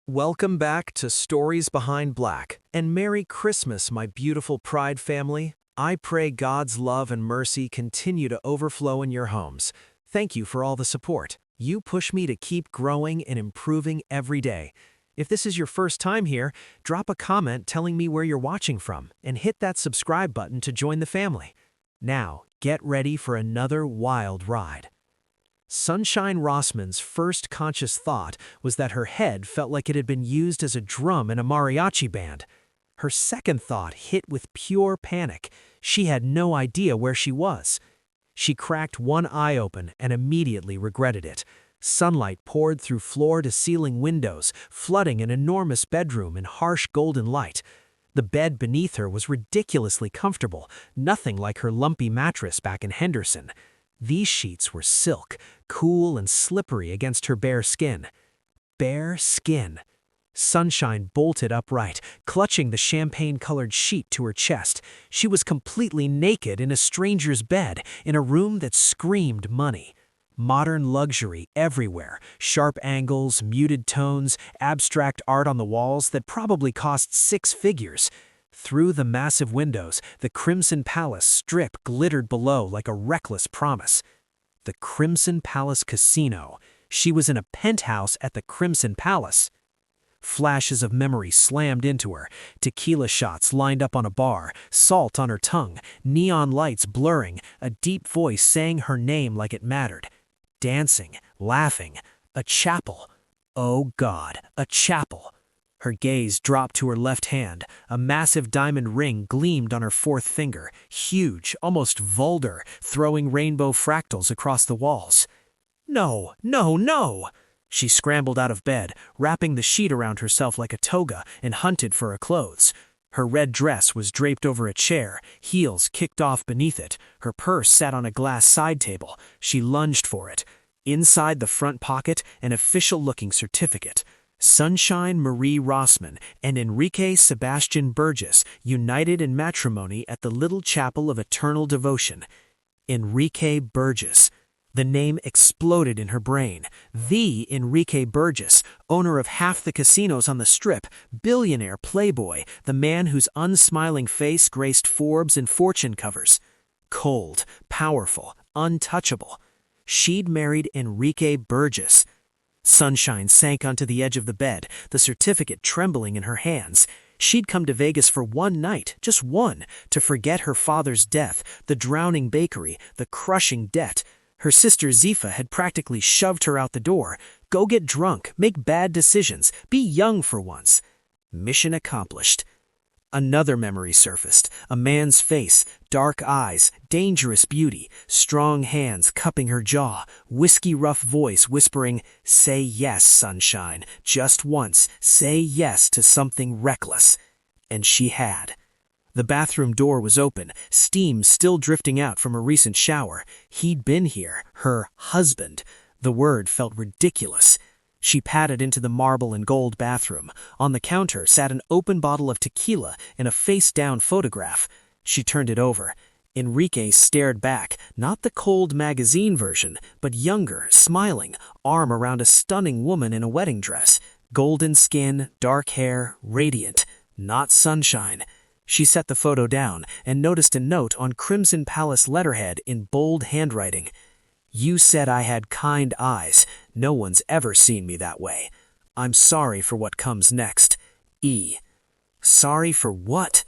Welcome back to Stories Behind Black, and Merry Christmas, my beautiful Pride family. I pray God's love and mercy continue to overflow in your homes. Thank you for all the support. You push me to keep growing and improving every day. If this is your first time here, drop a comment telling me where you're watching from, and hit that subscribe button to join the family. Now, get ready for another wild ride. Sunshine Rossman's first conscious thought was that her head felt like it had been used as a drum in a mariachi band. Her second thought hit with pure panic. She had no idea where she was. She cracked one eye open and immediately regretted it. Sunlight poured through floor-to-ceiling windows, flooding an enormous bedroom in harsh golden light. The bed beneath her was ridiculously comfortable, nothing like her lumpy mattress back in Henderson. These sheets were silk, cool and slippery against her bare skin. Bare skin. Sunshine bolted upright, clutching the champagne-colored sheet to her chest. She was completely naked in a stranger's bed, in a room that screamed money. Modern luxury everywhere, sharp angles, muted tones, abstract art on the walls that probably cost six figures. Through the massive windows, the Crimson Palace Strip glittered below like a reckless promise. The Crimson Palace Casino. She was in a penthouse at the Crimson Palace. Flashes of memory slammed into her. Tequila shots lined up on a bar, salt on her tongue, neon lights blurring, a deep voice saying her name like it mattered. Dancing, laughing, a chapel. Oh God, a chapel. Her gaze dropped to her left hand. A massive diamond ring gleamed on her fourth finger, huge, almost vulgar, throwing rainbow fractals across the walls. No, no, no! She scrambled out of bed, wrapping the sheet around herself like a toga, and hunted for her clothes. Her red dress was draped over a chair, heels kicked off beneath it. Her purse sat on a glass side table. She lunged for it. Inside the front pocket, an official-looking certificate. Sunshine Marie Rossman and Enrique Sebastian Burgess united in matrimony at the Little Chapel of Eternal Devotion. Enrique Burgess. The name exploded in her brain. The Enrique Burgess, owner of half the casinos on the Strip, billionaire playboy, the man whose unsmiling face graced Forbes and Fortune covers. Cold, powerful, untouchable. She'd married Enrique Burgess. Sunshine sank onto the edge of the bed, the certificate trembling in her hands. She'd come to Vegas for one night, just one, to forget her father's death, the drowning bakery, the crushing debt. Her sister Zifa had practically shoved her out the door. Go get drunk, make bad decisions, be young for once. Mission accomplished. Another memory surfaced, a man's face, dark eyes, dangerous beauty, strong hands cupping her jaw, whiskey-rough voice whispering, "Say yes, sunshine, just once, say yes to something reckless." And she had. The bathroom door was open, steam still drifting out from a recent shower. He'd been here, her husband. The word felt ridiculous. She padded into the marble and gold bathroom. On the counter sat an open bottle of tequila and a face-down photograph. She turned it over. Enrique stared back, not the cold magazine version, but younger, smiling, arm around a stunning woman in a wedding dress. Golden skin, dark hair, radiant. Not sunshine. She set the photo down and noticed a note on Crimson Palace letterhead in bold handwriting. "You said I had kind eyes. No one's ever seen me that way. I'm sorry for what comes next. E." Sorry for what?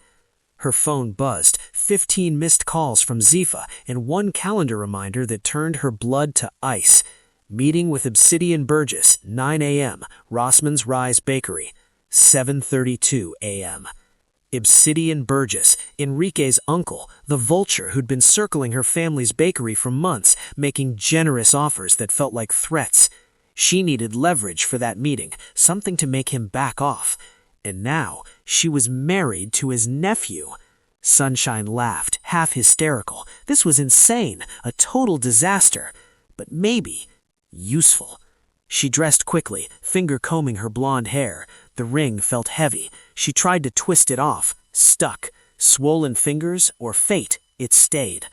Her phone buzzed, 15 missed calls from Zifa, and one calendar reminder that turned her blood to ice. Meeting with Obsidian Burgess, 9 a.m., Rossman's Rise Bakery, 7:32 a.m. Obsidian Burgess, Enrique's uncle, the vulture who'd been circling her family's bakery for months, making generous offers that felt like threats. She needed leverage for that meeting, something to make him back off. And now, she was married to his nephew. Sunshine laughed, half hysterical. This was insane, a total disaster. But maybe useful. She dressed quickly, finger combing her blonde hair. The ring felt heavy. She tried to twist it off. Stuck. Swollen fingers, or fate, it stayed.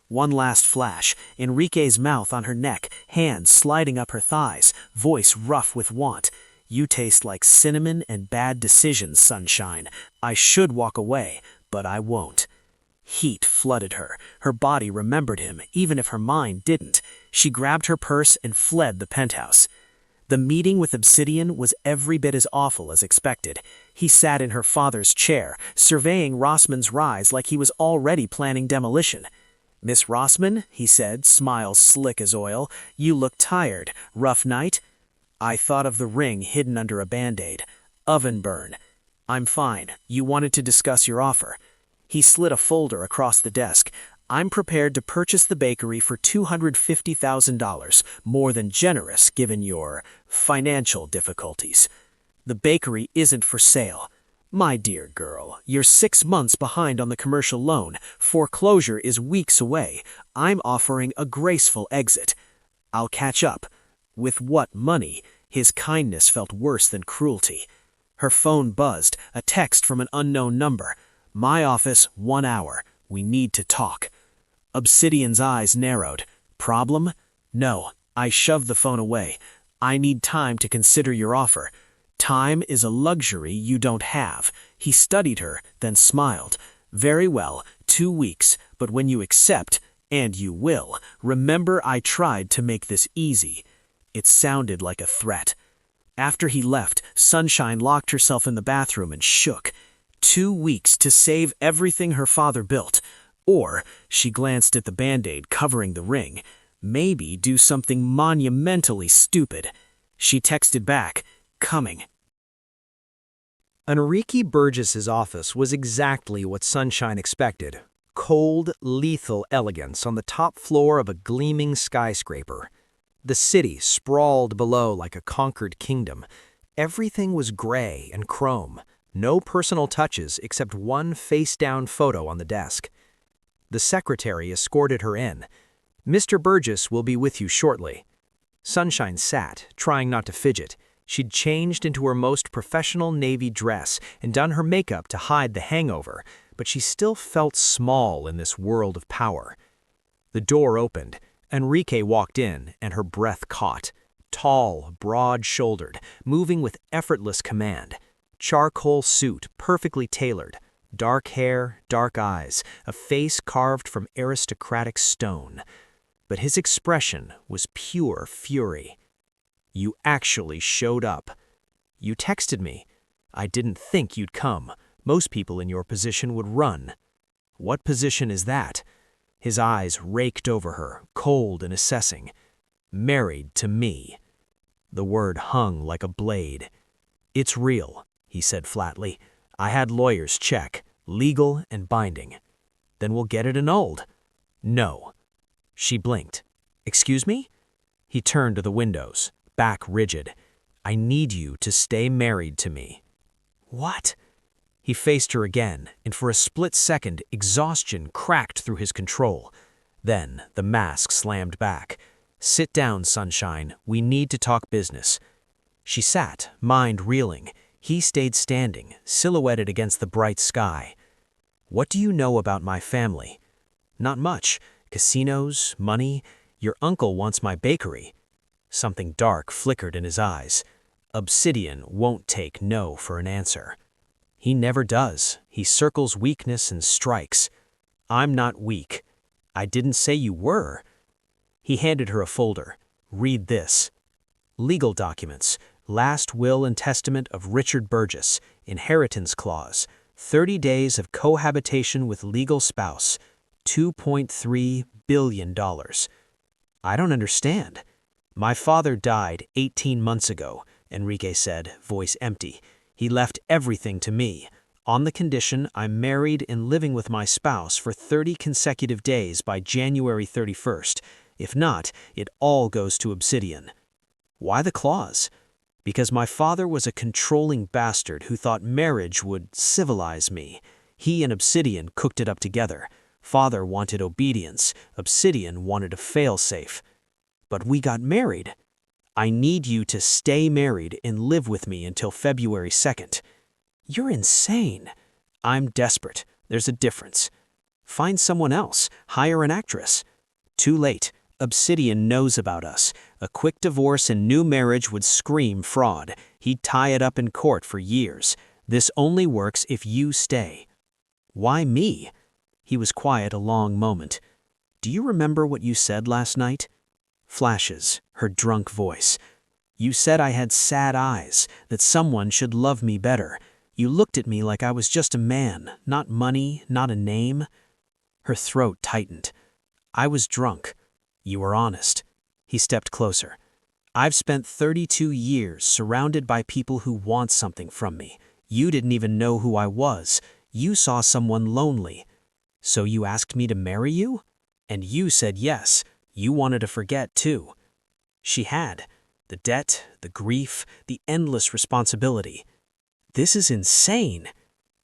One last flash, Enrique's mouth on her neck, hands sliding up her thighs, voice rough with want. You taste like cinnamon and bad decisions, Sunshine. I should walk away, but I won't. Heat flooded her. Her body remembered him, even if her mind didn't. She grabbed her purse and fled the penthouse. The meeting with Obsidian was every bit as awful as expected. He sat in her father's chair, surveying Rossman's rise like he was already planning demolition. "Miss Rossman," he said, smile slick as oil, "you look tired. Rough night?" I thought of the ring hidden under a Band-Aid. Oven burn. "I'm fine. You wanted to discuss your offer." He slid a folder across the desk. "I'm prepared to purchase the bakery for $250,000, more than generous given your financial difficulties. The bakery isn't for sale. My dear girl, you're 6 months behind on the commercial loan. Foreclosure is weeks away. I'm offering a graceful exit. I'll catch up." With what money? His kindness felt worse than cruelty. Her phone buzzed, a text from an unknown number. "My office, 1 hour. We need to talk." Obsidian's eyes narrowed. "Problem?" "No." I shoved the phone away. "I need time to consider your offer." "Time is a luxury you don't have." He studied her, then smiled. "Very well, 2 weeks, but when you accept, and you will, remember I tried to make this easy." It sounded like a threat. After he left, Sunshine locked herself in the bathroom and shook. 2 weeks to save everything her father built. Or, she glanced at the Band-Aid covering the ring, maybe do something monumentally stupid. She texted back, "Coming." Enrique Burgess's office was exactly what Sunshine expected. Cold, lethal elegance on the top floor of a gleaming skyscraper. The city sprawled below like a conquered kingdom. Everything was gray and chrome. No personal touches except one face-down photo on the desk. The secretary escorted her in. "Mr. Burgess will be with you shortly." Sunshine sat, trying not to fidget. She'd changed into her most professional navy dress and done her makeup to hide the hangover, but she still felt small in this world of power. The door opened. Enrique walked in, and her breath caught. Tall, broad-shouldered, moving with effortless command. Charcoal suit, perfectly tailored. Dark hair, dark eyes, a face carved from aristocratic stone. But his expression was pure fury. "You actually showed up. You texted me. I didn't think you'd come. Most people in your position would run." "What position is that?" His eyes raked over her, cold and assessing. "Married to me." The word hung like a blade. "It's real," he said flatly. "I had lawyers check, legal and binding." "Then we'll get it annulled." "No." She blinked. "Excuse me?" He turned to the windows, back rigid. "I need you to stay married to me." "What?" He faced her again, and for a split second, exhaustion cracked through his control. Then the mask slammed back. "Sit down, Sunshine. We need to talk business." She sat, mind reeling. He stayed standing, silhouetted against the bright sky. "What do you know about my family?" "Not much. Casinos, money. Your uncle wants my bakery." Something dark flickered in his eyes. Obsidian won't take no for an answer. "He never does. He circles weakness and strikes." "I'm not weak." "I didn't say you were." He handed her a folder. "Read this." Legal documents. Last will and testament of Richard Burgess. Inheritance clause. 30 days of cohabitation with legal spouse. $2.3 billion. "I don't understand." "My father died 18 months ago," Enrique said, voice empty. "He left everything to me, on the condition I'm married and living with my spouse for 30 consecutive days by January 31st. If not, it all goes to Obsidian." "Why the clause?" "Because my father was a controlling bastard who thought marriage would civilize me. He and Obsidian cooked it up together. Father wanted obedience, Obsidian wanted a fail-safe." "But we got married." "I need you to stay married and live with me until February 2nd. "You're insane." "I'm desperate. There's a difference." "Find someone else. Hire an actress." "Too late. Obsidian knows about us. A quick divorce and new marriage would scream fraud. He'd tie it up in court for years. This only works if you stay." "Why me?" He was quiet a long moment. "Do you remember what you said last night?" Flashes, her drunk voice. "You said I had sad eyes, that someone should love me better. You looked at me like I was just a man, not money, not a name." Her throat tightened. "I was drunk. You were honest." He stepped closer. "I've spent 32 years surrounded by people who want something from me. You didn't even know who I was. You saw someone lonely. So you asked me to marry you? And you said yes. You wanted to forget, too." She had. The debt, the grief, the endless responsibility. "This is insane."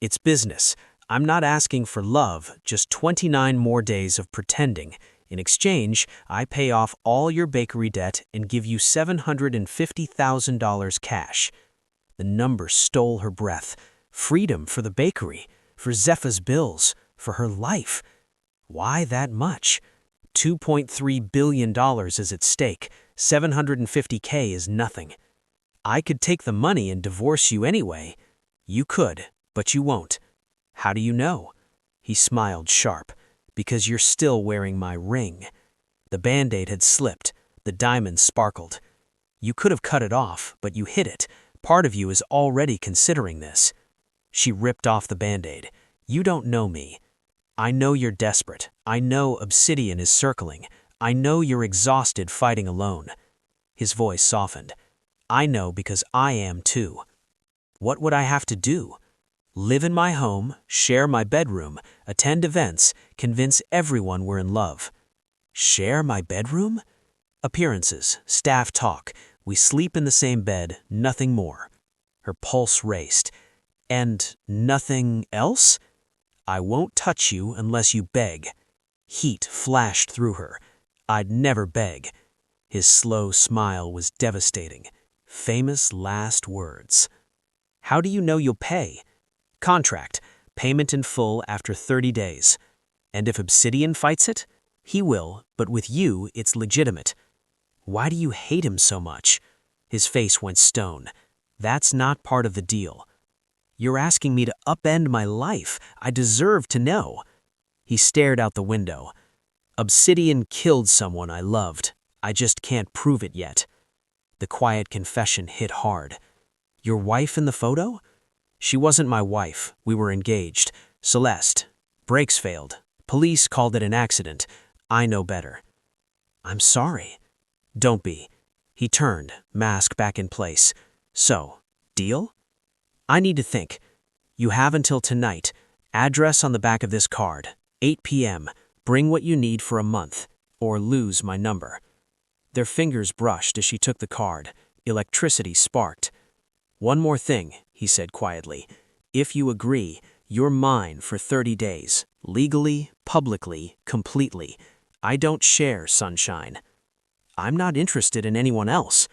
"It's business. I'm not asking for love, just 29 more days of pretending. In exchange, I pay off all your bakery debt and give you $750,000 cash." The number stole her breath. Freedom for the bakery, for Zepha's bills, for her life. Why that much? $2.3 billion is at stake. $750K is nothing. "I could take the money and divorce you anyway." "You could, but you won't." "How do you know?" He smiled sharp. "Because you're still wearing my ring." The Band-Aid had slipped. The diamond sparkled. "You could have cut it off, but you hid it. Part of you is already considering this." She ripped off the Band-Aid. "You don't know me. I know you're desperate. I know Obsidian is circling. I know you're exhausted fighting alone." His voice softened. "I know because I am too." "What would I have to do?" "Live in my home, share my bedroom, attend events, convince everyone we're in love." "Share my bedroom?" "Appearances, staff talk. We sleep in the same bed, nothing more." Her pulse raced. "And nothing else?" "I won't touch you unless you beg." Heat flashed through her. "I'd never beg." His slow smile was devastating. Famous last words. "How do you know you'll pay?" "Contract. Payment in full after 30 days. And if Obsidian fights it? He will, but with you, it's legitimate." "Why do you hate him so much?" His face went stone. "That's not part of the deal." "You're asking me to upend my life. I deserve to know." He stared out the window. "Obsidian killed someone I loved. I just can't prove it yet." The quiet confession hit hard. "Your wife in the photo?" "She wasn't my wife. We were engaged. Celeste. Brakes failed. Police called it an accident. I know better." "I'm sorry." "Don't be." He turned, mask back in place. "So, deal?" "I need to think. You have until tonight. Address on the back of this card. 8 p.m. Bring what you need for a month, or lose my number." Their fingers brushed as she took the card. Electricity sparked. "One more thing," he said quietly. "If you agree, you're mine for 30 days. Legally, publicly, completely. I don't share Sunshine." "I'm not interested in anyone else."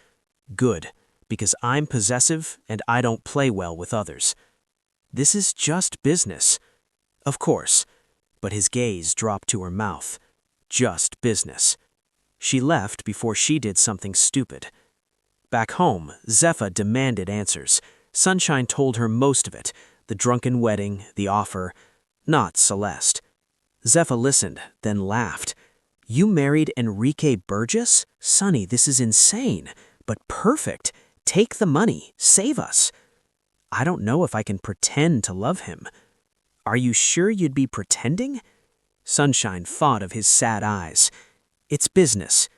"Good, because I'm possessive and I don't play well with others." "This is just business." "Of course." But his gaze dropped to her mouth. "Just business." She left before she did something stupid. Back home, Zepha demanded answers. Sunshine told her most of it. The drunken wedding, the offer. Not Celeste. Zepha listened, then laughed. "You married Enrique Burgess? Sonny, this is insane. But perfect. Take the money. Save us." "I don't know if I can pretend to love him." "Are you sure you'd be pretending?" Sunshine thought of his sad eyes. "It's business."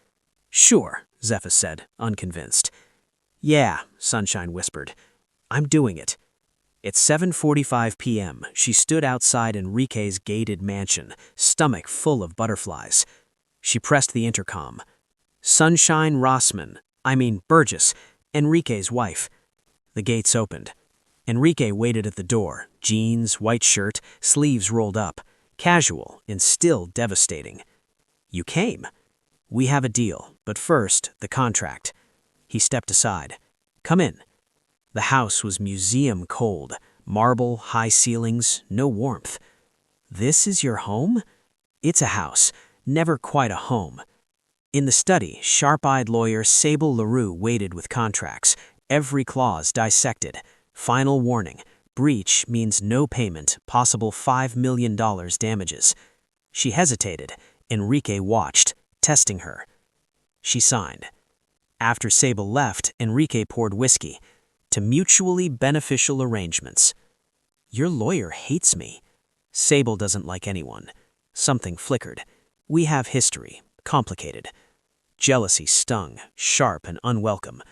"Sure," Zepha said, unconvinced. "Yeah," Sunshine whispered. "I'm doing it." At 7:45 p.m., she stood outside Enrique's gated mansion, stomach full of butterflies. She pressed the intercom. "Sunshine Burgess, Enrique's wife." The gates opened. Enrique waited at the door, jeans, white shirt, sleeves rolled up, casual and still devastating. "You came." "We have a deal, but first, the contract." He stepped aside. "Come in." The house was museum cold, marble, high ceilings, no warmth. "This is your home?" "It's a house, never quite a home." In the study, sharp-eyed lawyer Sable LaRue waited with contracts, every clause dissected. Final warning: breach means no payment, possible $5 million damages. She hesitated. Enrique watched, testing her. She signed. After Sable left, Enrique poured whiskey. To mutually beneficial arrangements. Your lawyer hates me. Sable doesn't like anyone. Something flickered. We have history. Complicated. Jealousy stung, sharp and unwelcome.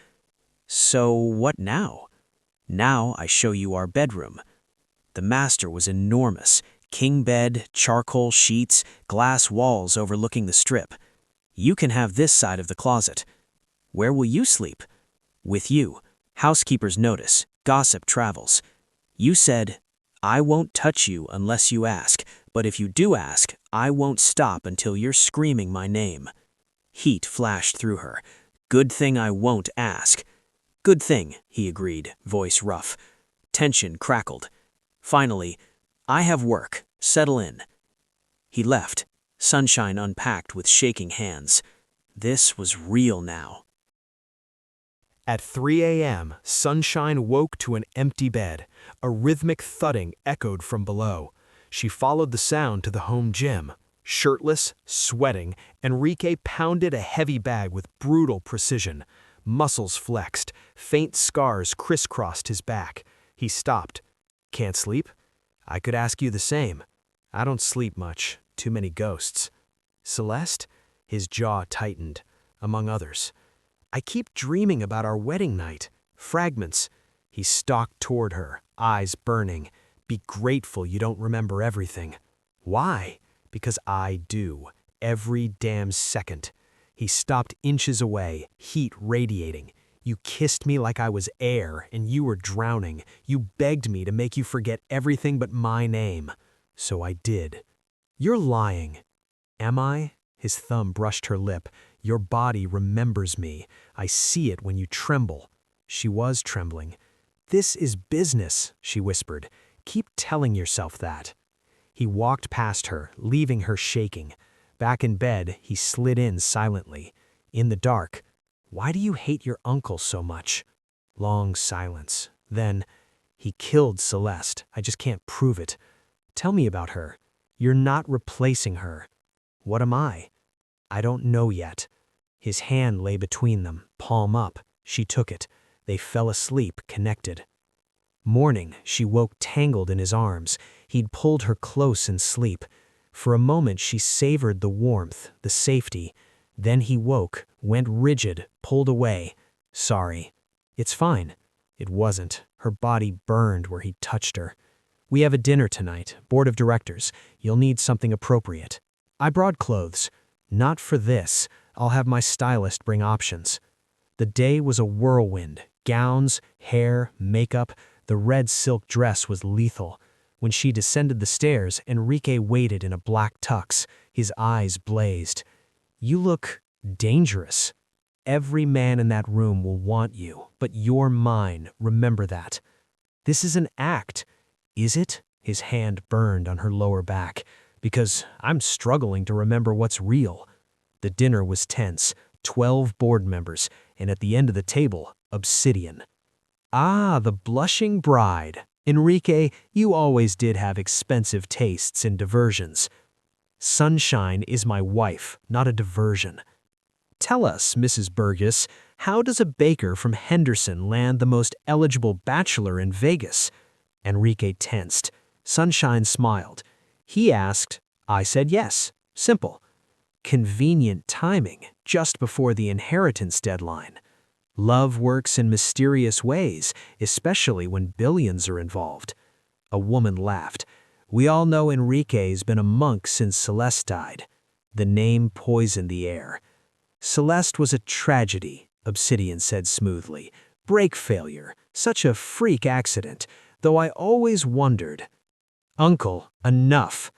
So what now? Now I show you our bedroom. The master was enormous. King bed, charcoal sheets, glass walls overlooking the strip. You can have this side of the closet. Where will you sleep? With you. Housekeeper's notice. Gossip travels. You said, I won't touch you unless you ask, but if you do ask, I won't stop until you're screaming my name. Heat flashed through her. Good thing I won't ask. Good thing, he agreed, voice rough. Tension crackled. Finally, I have work. Settle in. He left. Sunshine unpacked with shaking hands. This was real now. At 3 a.m., Sunshine woke to an empty bed. A rhythmic thudding echoed from below. She followed the sound to the home gym. Shirtless, sweating, Enrique pounded a heavy bag with brutal precision. Muscles flexed, faint scars crisscrossed his back. He stopped. Can't sleep? I could ask you the same. I don't sleep much. Too many ghosts. Celeste? His jaw tightened, among others. I keep dreaming about our wedding night. Fragments. He stalked toward her, eyes burning. Be grateful you don't remember everything. Why? Because I do. Every damn second. He stopped inches away, heat radiating. You kissed me like I was air, and you were drowning. You begged me to make you forget everything but my name. So I did. You're lying. Am I? His thumb brushed her lip. Your body remembers me. I see it when you tremble. She was trembling. This is business, she whispered. Keep telling yourself that. He walked past her, leaving her shaking. Back in bed, he slid in silently. In the dark, why do you hate your uncle so much? Long silence. Then, he killed Celeste. I just can't prove it. Tell me about her. You're not replacing her. What am I? I don't know yet. His hand lay between them, palm up. She took it. They fell asleep, connected. Morning, she woke tangled in his arms. He'd pulled her close in sleep. For a moment, she savored the warmth, the safety. Then he woke, went rigid, pulled away. Sorry. It's fine. It wasn't. Her body burned where he touched her. We have a dinner tonight, board of directors. You'll need something appropriate. I brought clothes. Not for this. I'll have my stylist bring options. The day was a whirlwind. Gowns, hair, makeup. The red silk dress was lethal. When she descended the stairs, Enrique waited in a black tux. His eyes blazed. You look dangerous. Every man in that room will want you, but you're mine. Remember that. This is an act. Is it? His hand burned on her lower back. Because I'm struggling to remember what's real. The dinner was tense. 12 board members, and at the end of the table, obsidian. Ah, the blushing bride. Enrique, you always did have expensive tastes in diversions. Sunshine is my wife, not a diversion. Tell us, Mrs. Burgess, how does a baker from Henderson land the most eligible bachelor in Vegas? Enrique tensed. Sunshine smiled. He asked, I said yes. Simple. Convenient timing, just before the inheritance deadline. Love works in mysterious ways, especially when billions are involved. A woman laughed. We all know Enrique's been a monk since Celeste died. The name poisoned the air. Celeste was a tragedy, Obsidian said smoothly. Brake failure, such a freak accident, though I always wondered. Uncle, enough.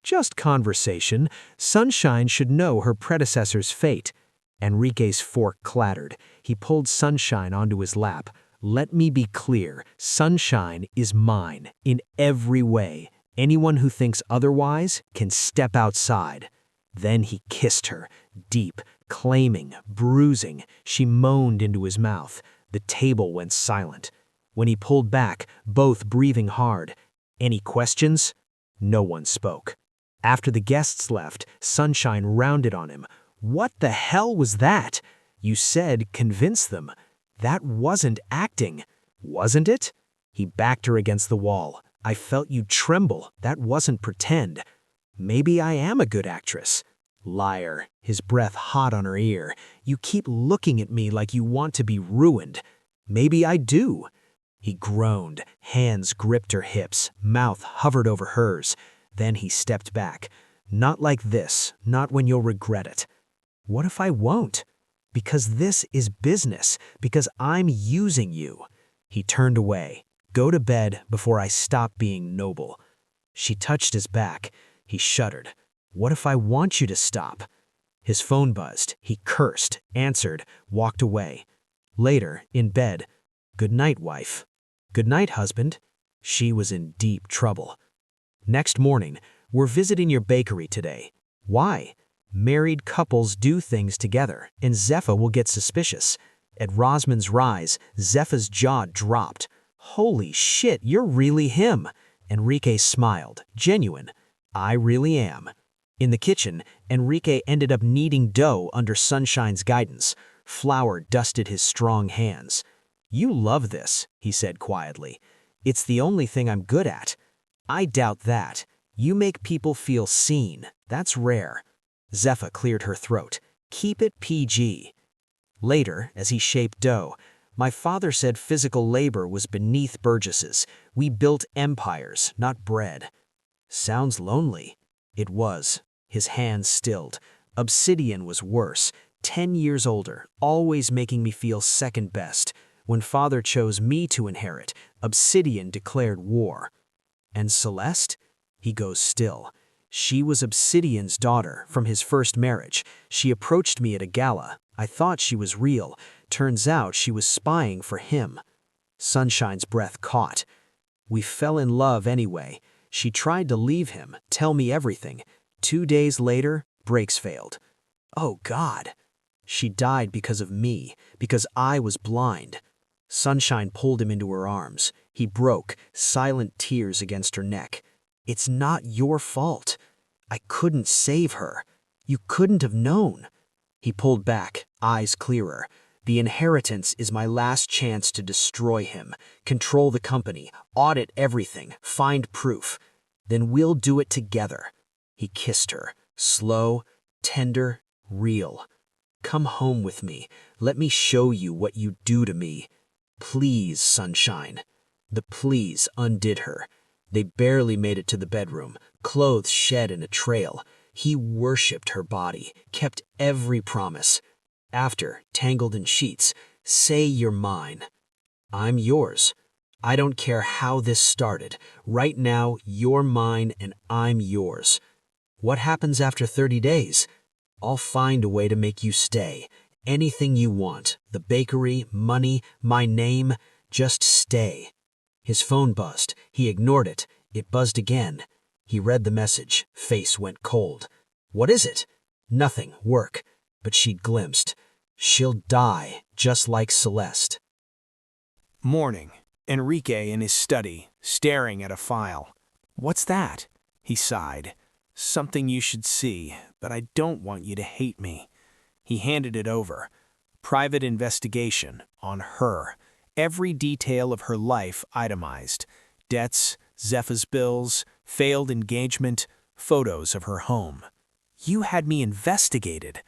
Just conversation. Sunshine should know her predecessor's fate. Enrique's fork clattered. He pulled Sunshine onto his lap. Let me be clear. Sunshine is mine, in every way. Anyone who thinks otherwise can step outside. Then he kissed her, deep, Claiming, bruising, she moaned into his mouth. The table went silent. When he pulled back, both breathing hard. Any questions? No one spoke. After the guests left, Sunshine rounded on him. What the hell was that? You said convince them. That wasn't acting, wasn't it? He backed her against the wall. I felt you tremble. That wasn't pretend. Maybe I am a good actress. Liar, his breath hot on her ear. You keep looking at me like you want to be ruined. Maybe I do. He groaned, hands gripped her hips, mouth hovered over hers. Then he stepped back. Not like this, not when you'll regret it. What if I won't? Because this is business, because I'm using you. He turned away. Go to bed before I stop being noble. She touched his back. He shuddered. What if I want you to stop? His phone buzzed. He cursed, answered, walked away. Later, in bed, good night, wife. Good night, husband. She was in deep trouble. Next morning, we're visiting your bakery today. Why? Married couples do things together, and Zepha will get suspicious. At Rosman's rise, Zepha's jaw dropped. Holy shit, you're really him. Enrique smiled, genuine. I really am. In the kitchen, Enrique ended up kneading dough under Sunshine's guidance. Flour dusted his strong hands. You love this, he said quietly. It's the only thing I'm good at. I doubt that. You make people feel seen. That's rare. Zepha cleared her throat. Keep it PG. Later, as he shaped dough, my father said physical labor was beneath Burgesses. We built empires, not bread. Sounds lonely. It was. His hands stilled. Obsidian was worse. 10 years older, always making me feel second best. When father chose me to inherit, Obsidian declared war. And Celeste? He goes still. She was Obsidian's daughter from his first marriage. She approached me at a gala. I thought she was real. Turns out she was spying for him. Sunshine's breath caught. We fell in love anyway. She tried to leave him, tell me everything. 2 days later, brakes failed. Oh God. She died because of me, because I was blind. Sunshine pulled him into her arms. He broke, silent tears against her neck. It's not your fault. I couldn't save her. You couldn't have known. He pulled back, eyes clearer. The inheritance is my last chance to destroy him, control the company, audit everything, find proof. Then we'll do it together. He kissed her, slow, tender, real. Come home with me. Let me show you what you do to me. Please, Sunshine. The please undid her. They barely made it to the bedroom, clothes shed in a trail. He worshipped her body, kept every promise. After, tangled in sheets, say you're mine. I'm yours. I don't care how this started. Right now, you're mine and I'm yours. What happens after 30 days? I'll find a way to make you stay. Anything you want. The bakery, money, my name. Just stay. His phone buzzed. He ignored it. It buzzed again. He read the message. Face went cold. What is it? Nothing. Work. But she'd glimpsed. She'll die, just like Celeste. Morning. Enrique in his study, staring at a file. What's that? He sighed. Something you should see, but I don't want you to hate me. He handed it over. Private investigation on her. Every detail of her life itemized. Debts, Zepha's bills, failed engagement, photos of her home. You had me investigated.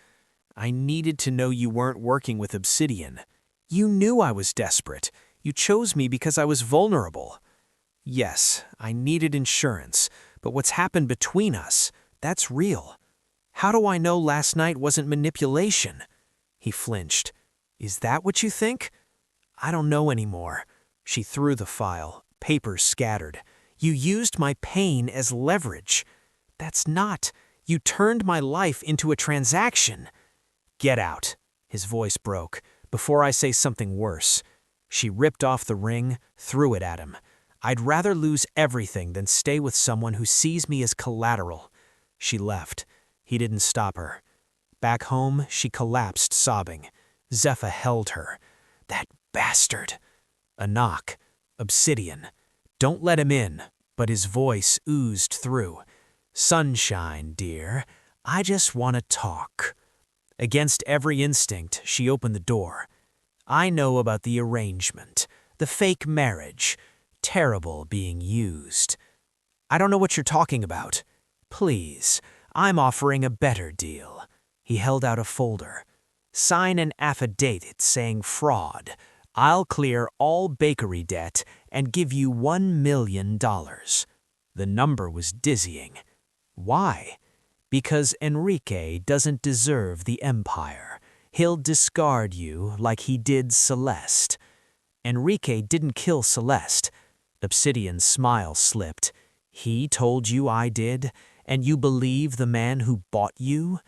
I needed to know you weren't working with Obsidian. You knew I was desperate. You chose me because I was vulnerable. Yes, I needed insurance, but what's happened between us, that's real. How do I know last night wasn't manipulation? He flinched. Is that what you think? I don't know anymore. She threw the file, papers scattered. You used my pain as leverage. That's not. You turned my life into a transaction. Get out. His voice broke. Before I say something worse. She ripped off the ring, threw it at him. I'd rather lose everything than stay with someone who sees me as collateral. She left. He didn't stop her. Back home, she collapsed sobbing. Zephyr held her. That bastard. A knock. Obsidian. Don't let him in, but his voice oozed through. Sunshine, dear. I just want to talk. Against every instinct, she opened the door. I know about the arrangement, the fake marriage. Terrible being used. I don't know what you're talking about. Please, I'm offering a better deal. He held out a folder. Sign an affidavit saying fraud. I'll clear all bakery debt and give you $1 million. The number was dizzying. Why? Because Enrique doesn't deserve the empire. He'll discard you like he did Celeste. Enrique didn't kill Celeste. Obsidian's smile slipped. He told you I did, and you believe the man who bought you?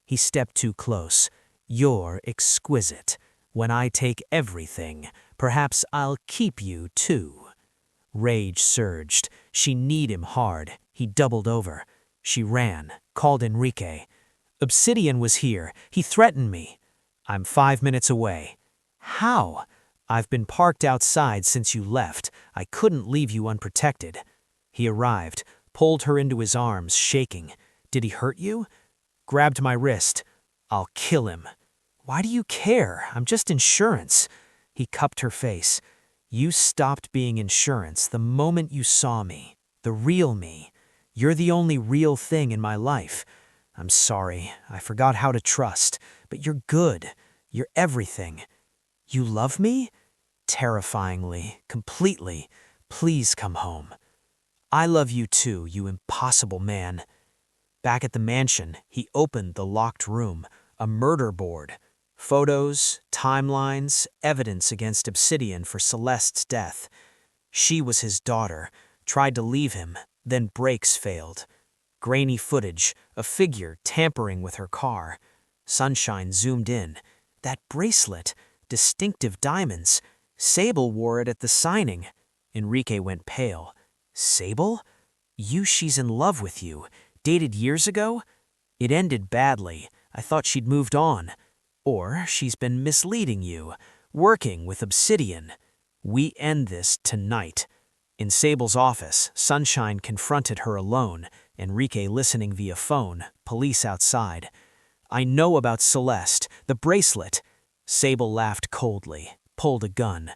He stepped too close. You're exquisite. When I take everything, perhaps I'll keep you too. Rage surged. She kneed him hard. He doubled over. She ran, called Enrique. Obsidian was here. He threatened me. I'm 5 minutes away. How? I've been parked outside since you left. I couldn't leave you unprotected. He arrived, pulled her into his arms, shaking. Did he hurt you? Grabbed my wrist. I'll kill him. Why do you care? I'm just insurance. He cupped her face. You stopped being insurance the moment you saw me. The real me. You're the only real thing in my life. I'm sorry. I forgot how to trust. But you're good. You're everything. You love me? Terrifyingly, completely. Please come home. I love you too, you impossible man. Back at the mansion, he opened the locked room, a murder board. Photos, timelines, evidence against Obsidian for Celeste's death. She was his daughter, tried to leave him, then brakes failed. Grainy footage, a figure tampering with her car. Sunshine zoomed in. That bracelet, distinctive diamonds. Sable wore it at the signing. Enrique went pale. Sable? She's in love with you. Dated years ago? It ended badly. I thought she'd moved on. Or she's been misleading you, working with Obsidian. We end this tonight. In Sable's office, Sunshine confronted her alone, Enrique listening via phone, police outside. I know about Celeste, the bracelet. Sable laughed coldly, pulled a gun.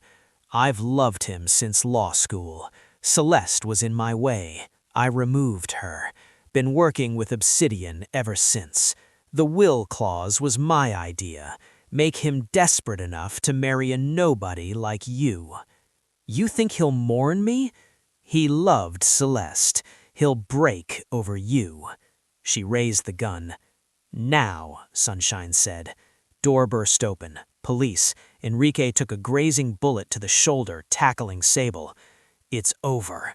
I've loved him since law school. Celeste was in my way. I removed her. Been working with Obsidian ever since. The will clause was my idea. Make him desperate enough to marry a nobody like you. You think he'll mourn me? He loved Celeste. He'll break over you. She raised the gun. Now, Sunshine said. Door burst open. Police. Enrique took a grazing bullet to the shoulder, tackling Sable. It's over.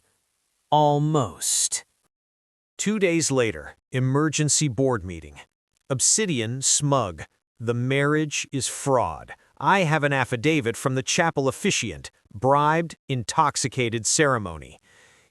Almost. 2 days later, emergency board meeting. Obsidian smug. The marriage is fraud. I have an affidavit from the chapel officiant. Bribed, intoxicated ceremony.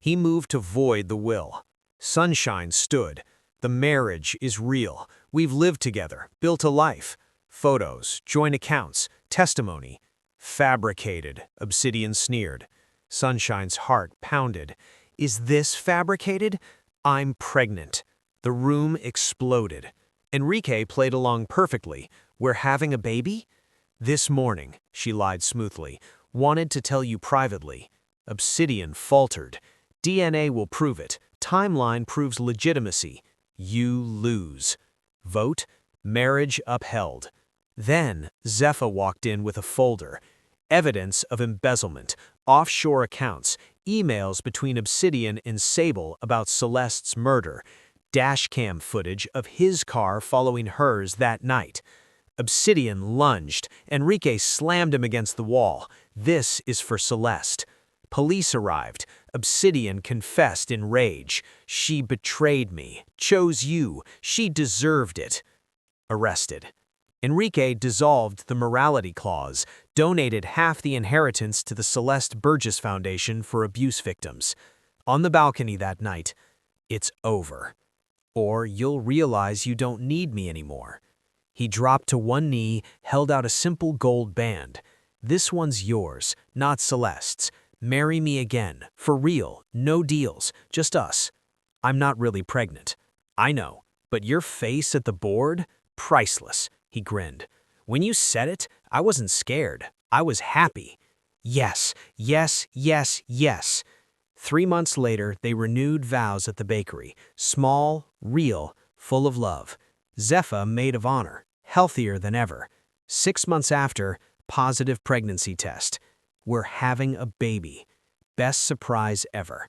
He moved to void the will. Sunshine stood. The marriage is real. We've lived together, built a life. Photos, joint accounts, testimony. Fabricated, Obsidian sneered. Sunshine's heart pounded. Is this fabricated? I'm pregnant. The room exploded. Enrique played along perfectly. We're having a baby? This morning, she lied smoothly. Wanted to tell you privately. Obsidian faltered. DNA will prove it. Timeline proves legitimacy. You lose. Vote, marriage upheld. Then, Zephyr walked in with a folder. Evidence of embezzlement, offshore accounts, emails between Obsidian and Sable about Celeste's murder, dashcam footage of his car following hers that night. Obsidian lunged. Enrique slammed him against the wall. This is for Celeste. Police arrived. Obsidian confessed in rage. She betrayed me, chose you. She deserved it. Arrested. Enrique dissolved the morality clause, donated half the inheritance to the Celeste Burgess Foundation for abuse victims. On the balcony that night, it's over. Or you'll realize you don't need me anymore. He dropped to one knee, held out a simple gold band. "This one's yours, not Celeste's. Marry me again, for real, no deals, just us. I'm not really pregnant. I know, but your face at the board? Priceless," he grinned. "When you said it, I wasn't scared. I was happy. Yes, yes, yes, yes." 3 months later, they renewed vows at the bakery. Small, real, full of love. Zepha, maid of honor, healthier than ever. 6 months after, positive pregnancy test. "We're having a baby. Best surprise ever."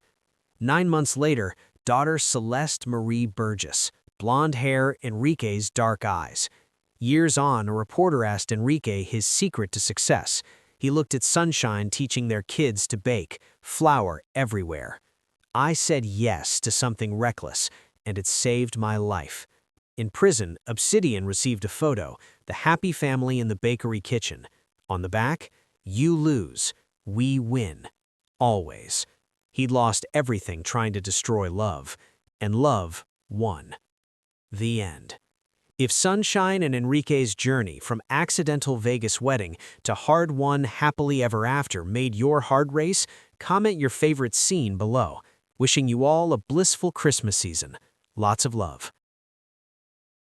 9 months later, daughter Celeste Marie Burgess. Blonde hair, Enrique's dark eyes. Years on, a reporter asked Enrique his secret to success. He looked at Sunshine teaching their kids to bake, flour everywhere. "I said yes to something reckless, and it saved my life." In prison, Obsidian received a photo, the happy family in the bakery kitchen. On the back, "You lose, we win. Always." He'd lost everything trying to destroy love, and love won. The end. If Sunshine and Enrique's journey from accidental Vegas wedding to hard-won happily ever after made your heart race, comment your favorite scene below. Wishing you all a blissful Christmas season. Lots of love.